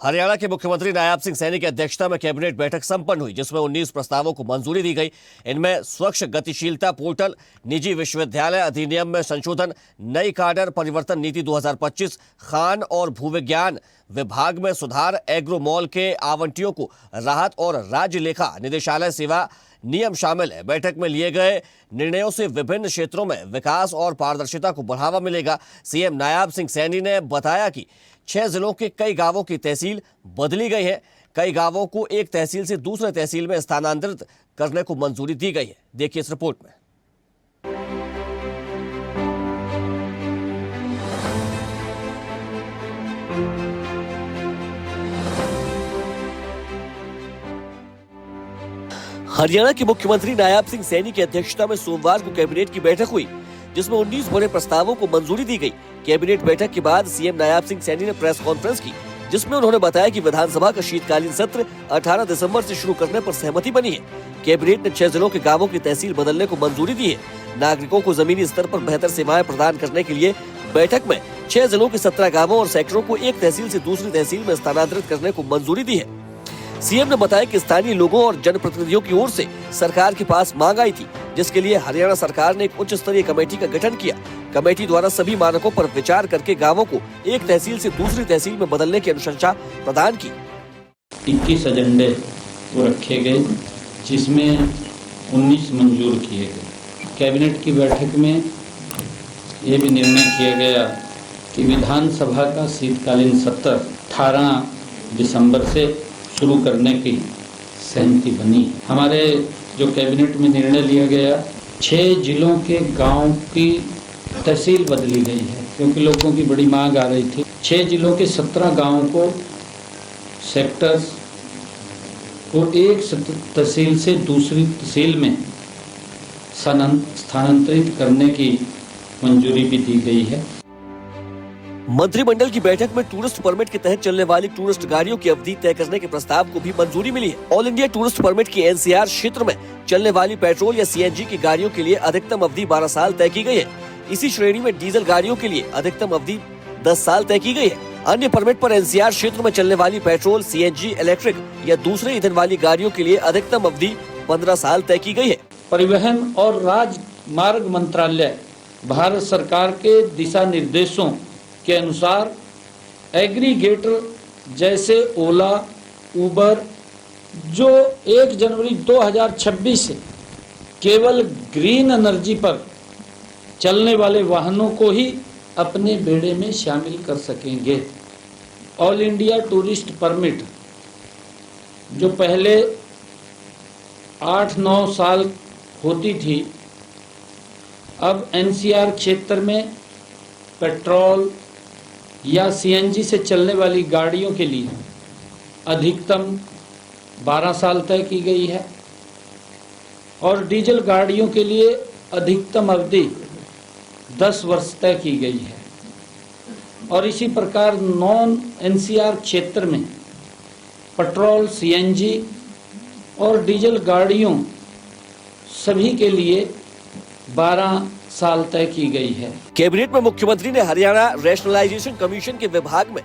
हरियाणा के मुख्यमंत्री नायाब सिंह सैनी की अध्यक्षता में कैबिनेट बैठक संपन्न हुई, जिसमें 19 प्रस्तावों को मंजूरी दी गई। इनमें स्वच्छ गतिशीलता पोर्टल, निजी विश्वविद्यालय अधिनियम में संशोधन, नई काडर परिवर्तन नीति 2025, खान और भूविज्ञान विभाग में सुधार, एग्रो मॉल के आवंटियों को राहत और राज्य लेखा निदेशालय सेवा नियम शामिल है। बैठक में लिए गए निर्णयों से विभिन्न क्षेत्रों में विकास और पारदर्शिता को बढ़ावा मिलेगा। सीएम नायाब सिंह सैनी ने बताया कि 6 जिलों के कई गांवों की तहसील बदली गई है। कई गांवों को एक तहसील से दूसरे तहसील में स्थानांतरित करने को मंजूरी दी गई है। देखिए इस रिपोर्ट में। हरियाणा के मुख्यमंत्री नायाब सिंह सैनी की अध्यक्षता में सोमवार को कैबिनेट की बैठक हुई, जिसमें 19 बड़े प्रस्तावों को मंजूरी दी गई। कैबिनेट बैठक के बाद सीएम नायाब सिंह सैनी ने प्रेस कॉन्फ्रेंस की, जिसमें उन्होंने बताया कि विधानसभा का शीतकालीन सत्र 18 दिसंबर से शुरू करने पर सहमति बनी है। कैबिनेट ने 6 जिलों के गांवों की तहसील बदलने को मंजूरी दी है। नागरिकों को जमीनी स्तर पर बेहतर सेवाएं प्रदान करने के लिए बैठक में 6 जिलों के 17 गाँवों और सेक्टरों को एक तहसील से दूसरी तहसील में स्थानांतरित करने को मंजूरी दी है। सीएम ने बताया कि स्थानीय लोगों और जनप्रतिनिधियों की ओर से सरकार के पास मांग आई थी, जिसके लिए हरियाणा सरकार ने एक उच्च स्तरीय कमेटी का गठन किया। कमेटी द्वारा सभी मानकों पर विचार करके गांवों को एक तहसील से दूसरी तहसील में बदलने की अनुशंसा प्रदान की। 21 एजेंडे वो रखे गए, जिसमें 19 मंजूर किए गए। कैबिनेट की बैठक में ये भी निर्णय किया गया कि विधानसभा का शीतकालीन सत्र 18 दिसंबर से शुरू करने की सहमति बनी। हमारे जो कैबिनेट में निर्णय लिया गया, 6 जिलों के गांव की तहसील बदली गई है, क्योंकि लोगों की बड़ी मांग आ रही थी। 6 जिलों के 17 गांवों को सेक्टर्स को एक तहसील से दूसरी तहसील में स्थानांतरित करने की मंजूरी भी दी गई है। मंत्रिमंडल की बैठक में टूरिस्ट परमिट के तहत चलने वाली टूरिस्ट गाड़ियों की अवधि तय करने के प्रस्ताव को भी मंजूरी मिली है। ऑल इंडिया टूरिस्ट परमिट की एनसीआर क्षेत्र में चलने वाली पेट्रोल या सीएनजी की गाड़ियों के लिए अधिकतम अवधि 12 साल तय की गई है। इसी श्रेणी में डीजल गाड़ियों के लिए अधिकतम अवधि 10 साल तय की गई है। अन्य परमिट पर एनसीआर क्षेत्र में चलने वाली पेट्रोल, सीएनजी, इलेक्ट्रिक या दूसरे ईंधन वाली गाड़ियों के लिए अधिकतम अवधि 15 साल तय की गई है। परिवहन और राजमार्ग मंत्रालय भारत सरकार के दिशा निर्देशों के अनुसार एग्रीगेटर जैसे ओला, उबर, जो 1 जनवरी 2026 से केवल ग्रीन एनर्जी पर चलने वाले वाहनों को ही अपने बेड़े में शामिल कर सकेंगे। ऑल इंडिया टूरिस्ट परमिट जो पहले 8-9 साल होती थी, अब एनसीआर क्षेत्र में पेट्रोल या सीएनजी से चलने वाली गाड़ियों के लिए अधिकतम 12 साल तय की गई है और डीजल गाड़ियों के लिए अधिकतम अवधि 10 वर्ष तय की गई है। और इसी प्रकार नॉन एनसीआर क्षेत्र में पेट्रोल, सीएनजी और डीजल गाड़ियों सभी के लिए 12 साल तय की गई है। कैबिनेट में मुख्यमंत्री ने हरियाणा रैशनलाइजेशन कमीशन के विभाग ने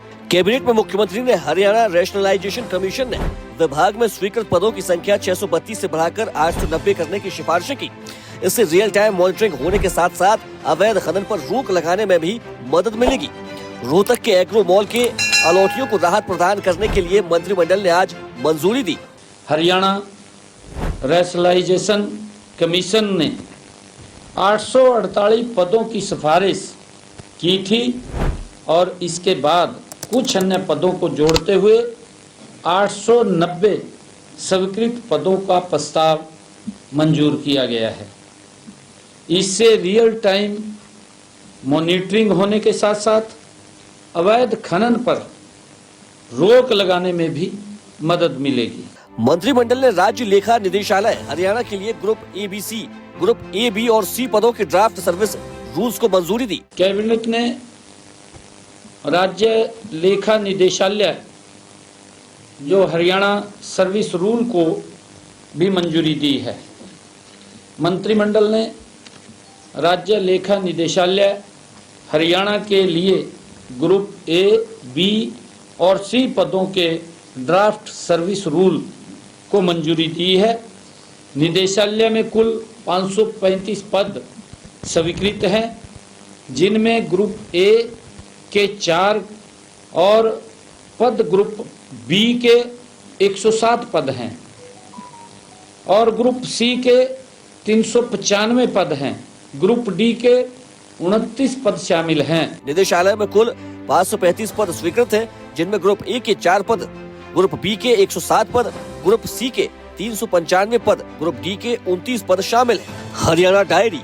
विभाग में स्वीकृत पदों की संख्या 632 से बढ़ाकर 890 करने की सिफारिशें की। इससे रियल टाइम मॉनिटरिंग होने के साथ साथ अवैध खनन पर रोक लगाने में भी मदद मिलेगी। रोहतक के एग्रो मॉल के अलॉटियों को राहत प्रदान करने के लिए मंत्रिमंडल ने आज मंजूरी दी। हरियाणा रैशनलाइजेशन कमीशन ने 848 पदों की सिफारिश की थी और इसके बाद कुछ अन्य पदों को जोड़ते हुए 890 स्वीकृत पदों का प्रस्ताव मंजूर किया गया है। इससे रियल टाइम मॉनिटरिंग होने के साथ साथ अवैध खनन पर रोक लगाने में भी मदद मिलेगी। मंत्रिमंडल ने राज्य लेखा निदेशालय हरियाणा के लिए ग्रुप ए, बी और सी पदों के ड्राफ्ट सर्विस रूल्स को मंजूरी दी। कैबिनेट ने राज्य लेखा निदेशालय जो हरियाणा सर्विस रूल को भी मंजूरी दी है। मंत्रिमंडल ने राज्य लेखा निदेशालय हरियाणा के लिए ग्रुप ए, बी और सी पदों के ड्राफ्ट सर्विस रूल को मंजूरी दी है। निदेशालय में कुल 535 पद स्वीकृत हैं, जिनमें ग्रुप ए के 4 और पद ग्रुप बी के 107 पद हैं और ग्रुप सी के 395 पद हैं। ग्रुप डी के 29 पद शामिल हैं। निदेशालय में कुल 535 पद स्वीकृत हैं, जिनमें ग्रुप ए के 4 पद, ग्रुप बी के 107 पद, ग्रुप सी के 395 पद, ग्रुप डी के 29 पद शामिल हैं। हरियाणा डायरी।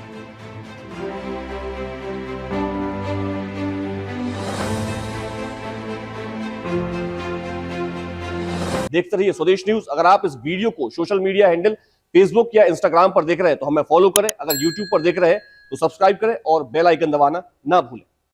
देखते रहिए स्वदेश न्यूज। अगर आप इस वीडियो को सोशल मीडिया हैंडल फेसबुक या इंस्टाग्राम पर देख रहे हैं तो हमें फॉलो करें। अगर यूट्यूब पर देख रहे हैं तो सब्सक्राइब करें और बेल आइकन दबाना ना भूलें।